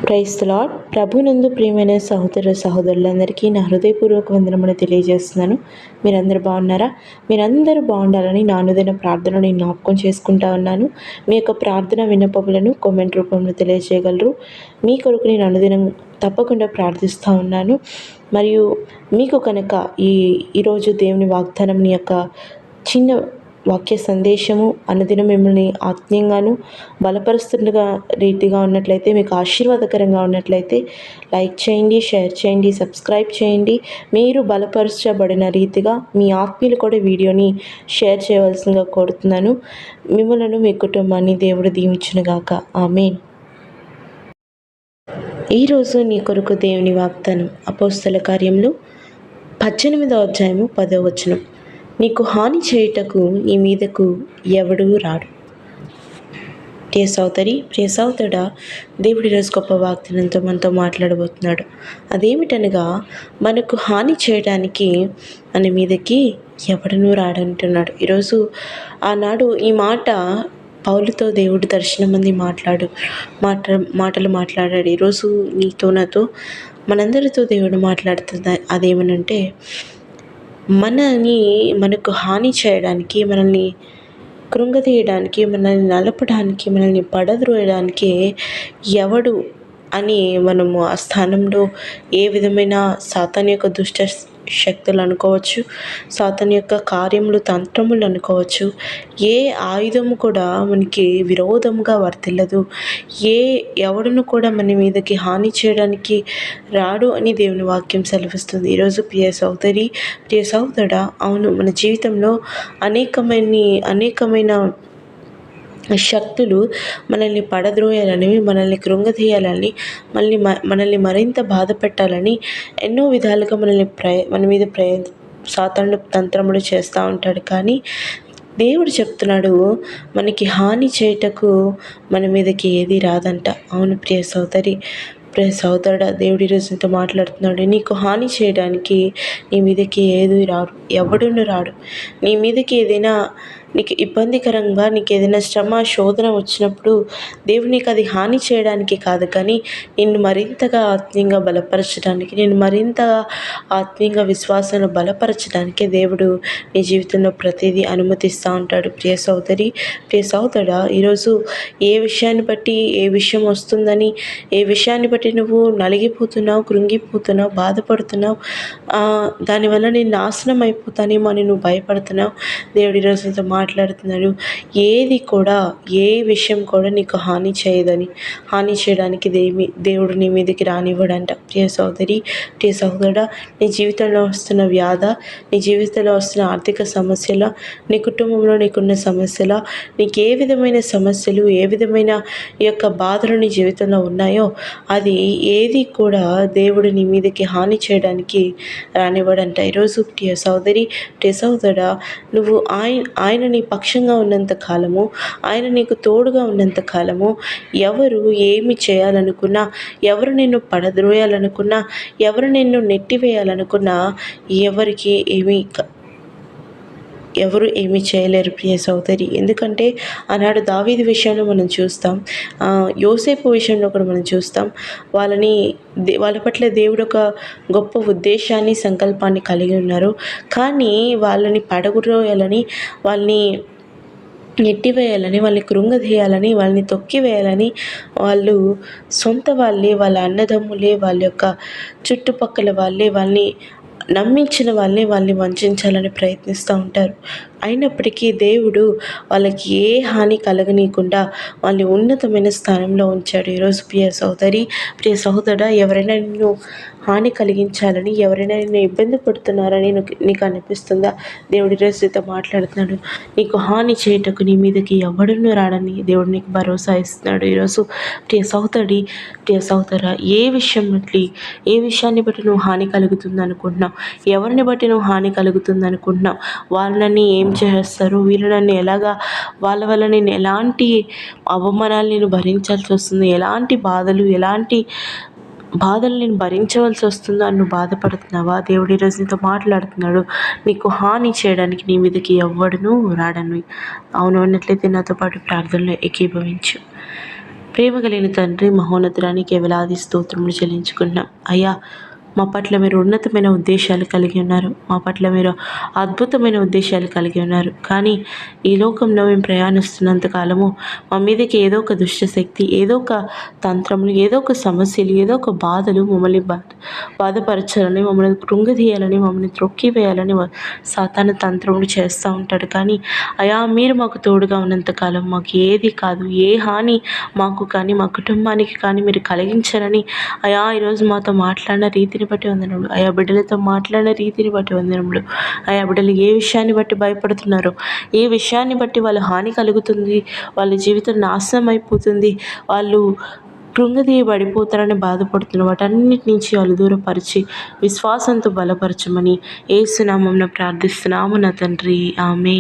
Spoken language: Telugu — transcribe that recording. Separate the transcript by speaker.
Speaker 1: Praise the lord. ప్రభునందు ప్రియమైన సహోదర సహోదరులందరికీ నా హృదయపూర్వక వందనములు తెలియజేస్తున్నాను. మీరందరూ బాగున్నారా? మీరందరూ బాగుండాలని నా అనుదిన ప్రార్థనను నేను జ్ఞాపకం చేసుకుంటా ఉన్నాను. మీ యొక్క ప్రార్థన విన్నపములను కామెంట్ రూపంలో తెలియజేయగలరు. మీ కొరకు నేను అనుదినం తప్పకుండా ప్రార్థిస్తూ ఉన్నాను. మరియు మీకు కనుక ఈరోజు దేవుని వాగ్దానం యొక్క చిన్న వాక్య సందేశము అనుదినం మిమ్మల్ని ఆత్మీయంగాను బలపరుస్తుండగా రీతిగా ఉన్నట్లయితే, మీకు ఆశీర్వాదకరంగా ఉన్నట్లయితే లైక్ చేయండి, షేర్ చేయండి, సబ్స్క్రైబ్ చేయండి. మీరు బలపరచబడిన రీతిగా మీ ఆత్మీయులు కూడా వీడియోని షేర్ చేయవలసిందిగా కోరుతున్నాను. మిమ్మల్ని మీ కుటుంబాన్ని దేవుడు దీవించునుగాక. ఆమేన్. ఈరోజు నీ కొరకు దేవుని వాగ్దానం అపోస్తల కార్యములు 18వ అధ్యాయము 10వ వచనం. నీకు హాని చేయుటకు నీ మీదకు ఎవడూ రాడు. ప్రియ సోదరి, ప్రియ సోదరుడా, దేవుడు ఈరోజు గొప్ప వాగ్దానంతో మనతో మాట్లాడబోతున్నాడు. అదేమిటనగా, మనకు హాని చేయడానికి మన మీదకి ఎవడనూ రాడంటున్నాడు. ఈరోజు ఆనాడు ఈ మాట పౌలుతో దేవుడు దర్శనమంది మాటలు మాట్లాడాడు. ఈరోజు నీతో నాతో మనందరితో దేవుడు మాట్లాడుతుంది. అదేమనంటే, మనకు హాని చేయడానికి, మనల్ని కృంగతీయడానికి, మనల్ని నలపడానికి, మనల్ని పడద్రోయడానికి ఎవడు అని మనము ఆ స్థానంలో ఏ విధమైన సాతాను యొక్క దుష్ట శక్తులు అనుకోవచ్చు, సాతాను యొక్క కార్యములు, తంత్రములు అనుకోవచ్చు. ఏ ఆయుధము కూడా మనకి విరోధముగా వర్తిల్లదు. ఎవడును కూడా మన మీదకి హాని చేయడానికి రాడు అని దేవుని వాక్యం సెలవిస్తుంది. ఈరోజు ప్రియ సోదరి, ప్రియ సోదరుడా, అవును, మన జీవితంలో అనేకమైన శక్తులు మనల్ని పడద్రోయాలని, మనల్ని కృంగతీయాలని, మనల్ని మరింత బాధ పెట్టాలని ఎన్నో విధాలుగా మన మీద సాతాను తంత్రములు చేస్తూ ఉంటాడు. కానీ దేవుడు చెప్తున్నాడు, మనకి హాని చేయుటకు మన మీదకి ఏది రాదంట. అవును ప్రియ సోదరి, ప్రియ సోదరుడా, దేవుడి ఈరోజుతో మాట్లాడుతున్నాడు. నీకు హాని చేయడానికి నీ మీదకి ఏది రాడు, ఎవడును రాడు. నీ మీదకి ఏదైనా నీకు ఇబ్బందికరంగా, నీకు ఏదైనా శ్రమ, శోధన వచ్చినప్పుడు దేవుడు నీకు అది హాని చేయడానికి కాదు, కానీ నిన్ను మరింతగా ఆత్మీయంగా బలపరచడానికి, నేను మరింతగా ఆత్మీయంగా విశ్వాసాన్ని బలపరచడానికి దేవుడు నీ జీవితంలో ప్రతిదీ అనుమతిస్తూ ఉంటాడు. ప్రియ సోదరి, ప్రియ సోదరుడా, ఈరోజు ఏ విషయాన్ని బట్టి ఏ విషయం వస్తుందని, ఏ విషయాన్ని బట్టి నువ్వు నలిగిపోతున్నావు, కృంగిపోతున్నావు, బాధపడుతున్నావు, దానివల్ల నేను నాశనం అయిపోతానేమో అని నువ్వు భయపడుతున్నావు. దేవుడు ఈరోజు మాట్లాడుతున్నాడు. ఏ విషయం కూడా నీకు హాని చేయదని, హాని చేయడానికి దేవుడు నీ మీదకి రానివ్వడంట. ప్రియ సోదరి, ప్రియ సహోదరుడా, నీ జీవితంలో వస్తున్న వ్యాధ, నీ జీవితంలో వస్తున్న ఆర్థిక సమస్యల, నీ కుటుంబంలో నీకున్న సమస్యల, నీకు ఏ విధమైన సమస్యలు, ఏ విధమైన ఈ యొక్క బాధలు నీ జీవితంలో ఉన్నాయో, అది ఏది కూడా దేవుడు నీ మీదకి హాని చేయడానికి రానివ్వడంట. ఈరోజు ప్రియ సోదరి, ప్రియ సహోదరుడా, నువ్వు ఆయన నీ పక్షంగా ఉన్నంత కాలము, ఆయన నీకు తోడుగా ఉన్నంత కాలము, ఎవరు ఏమి చేయాలనుకున్నా, ఎవరు నిన్ను పడద్రోయాలనుకున్నా, ఎవరు నిన్ను నెట్టివేయాలనుకున్నా, ఎవరు ఏమీ చేయలేరు ప్రియ సోదరి. ఎందుకంటే ఆనాడు దావీదు విషయంలో మనం చూస్తాం, యోసేపు విషయంలో కూడా మనం చూస్తాం. వాళ్ళ పట్ల దేవుడు ఒక గొప్ప ఉద్దేశాన్ని, సంకల్పాన్ని కలిగి ఉన్నారు. కానీ వాళ్ళని పడగొట్టాలని, వాళ్ళని నెట్టివేయాలని, వాళ్ళని కృంగదీయాలని, వాళ్ళని తొక్కివేయాలని, వాళ్ళ అన్నదమ్ములే, వాళ్ళ యొక్క చుట్టుపక్కల వాళ్ళే, వాళ్ళని నమ్మించిన వాళ్ళని వంచాలని ప్రయత్నిస్తూ ఉంటారు. అయినప్పటికీ దేవుడు వాళ్ళకి ఏ హాని కలగనీయకుండా వాళ్ళని ఉన్నతమైన స్థానంలో ఉంచాడు. ఈరోజు ప్రియ సోదరి, ప్రియ సహోదరుడా, ఎవరైనా నిన్ను హాని కలిగించాలని, ఎవరైనా నిన్ను ఇబ్బంది పడుతున్నారని నీకు అనిపిస్తుందా? దేవుడి ఈరోజుతో మాట్లాడుతున్నాడు. నీకు హాని చేయటకు నీ మీదకి ఎవడును రాడని దేవుడు నీకు భరోసా ఇస్తున్నాడు. ఈరోజు ప్రియ సహోదరి, ప్రియ సహోదరా, ఏ విషయాన్ని బట్టి నువ్వు హాని కలుగుతుంది అనుకుంటున్నావు, ఎవరిని బట్టి నువ్వు హాని కలుగుతుంది అనుకుంటున్నావు, వాళ్ళని ఏం చేస్తారు, వీళ్ళని ఎలాగా, వాళ్ళ వల్ల నేను ఎలాంటి అవమానాలు నేను భరించాల్సి వస్తుంది, ఎలాంటి బాధలు నేను భరించవలసి వస్తుందో అని నువ్వు బాధపడుతున్నావా? దేవుడి ఈరోజు నీతో మాట్లాడుతున్నాడు. నీకు హాని చేయడానికి నీ మీదకి ఎవ్వడును రాడను. అవును అన్నట్లయితే నాతో పాటు ప్రార్థనలో ఏకీభవించు. ప్రేమ కలిగిన తండ్రి, మహోన్నతురానికి వేలాది స్తోత్రములు చెల్లించుకుంటున్నాం. అయ్యా, మా పట్ల మీరు ఉన్నతమైన ఉద్దేశాలు కలిగి ఉన్నారు. మా పట్ల మీరు అద్భుతమైన ఉద్దేశాలు కలిగి ఉన్నారు. కానీ ఈ లోకంలో మేము ప్రయాణిస్తున్నంత కాలము మా మీదకి ఏదో ఒక దుష్టశక్తి, ఏదో ఒక తంత్రములు, ఏదో ఒక సమస్యలు, ఏదో ఒక బాధలు మమ్మల్ని బాధపరచాలని, మమ్మల్ని కృంగదీయాలని, మమ్మల్ని త్రొక్కివేయాలని సాతాను తంత్రములు చేస్తూ ఉంటాడు. కానీ అయా, మీరు మాకు తోడుగా ఉన్నంతకాలం మాకు ఏది కాదు, ఏ హాని మాకు కానీ మా కుటుంబానికి కానీ మీరు కలిగించరని అయా ఈరోజు మాతో మాట్లాడిన రీతిని బట్టి వందనములు. ఆయా బిడ్డలతో మాట్లాడిన రీతిని బట్టి వందనములు. ఆయా బిడ్డలు ఏ విషయాన్ని బట్టి భయపడుతున్నారో, ఏ విషయాన్ని బట్టి వాళ్ళ హాని కలుగుతుంది, వాళ్ళ జీవితం నాశనం అయిపోతుంది, వాళ్ళు కృంగదీయబడిపోతారని బాధపడుతున్న వాటన్నిటి నుంచి వాళ్ళు దూరపరిచి విశ్వాసంతో బలపరచమని యేసు నామమున ప్రార్థిస్తున్నాము నా తండ్రి. ఆమేన్.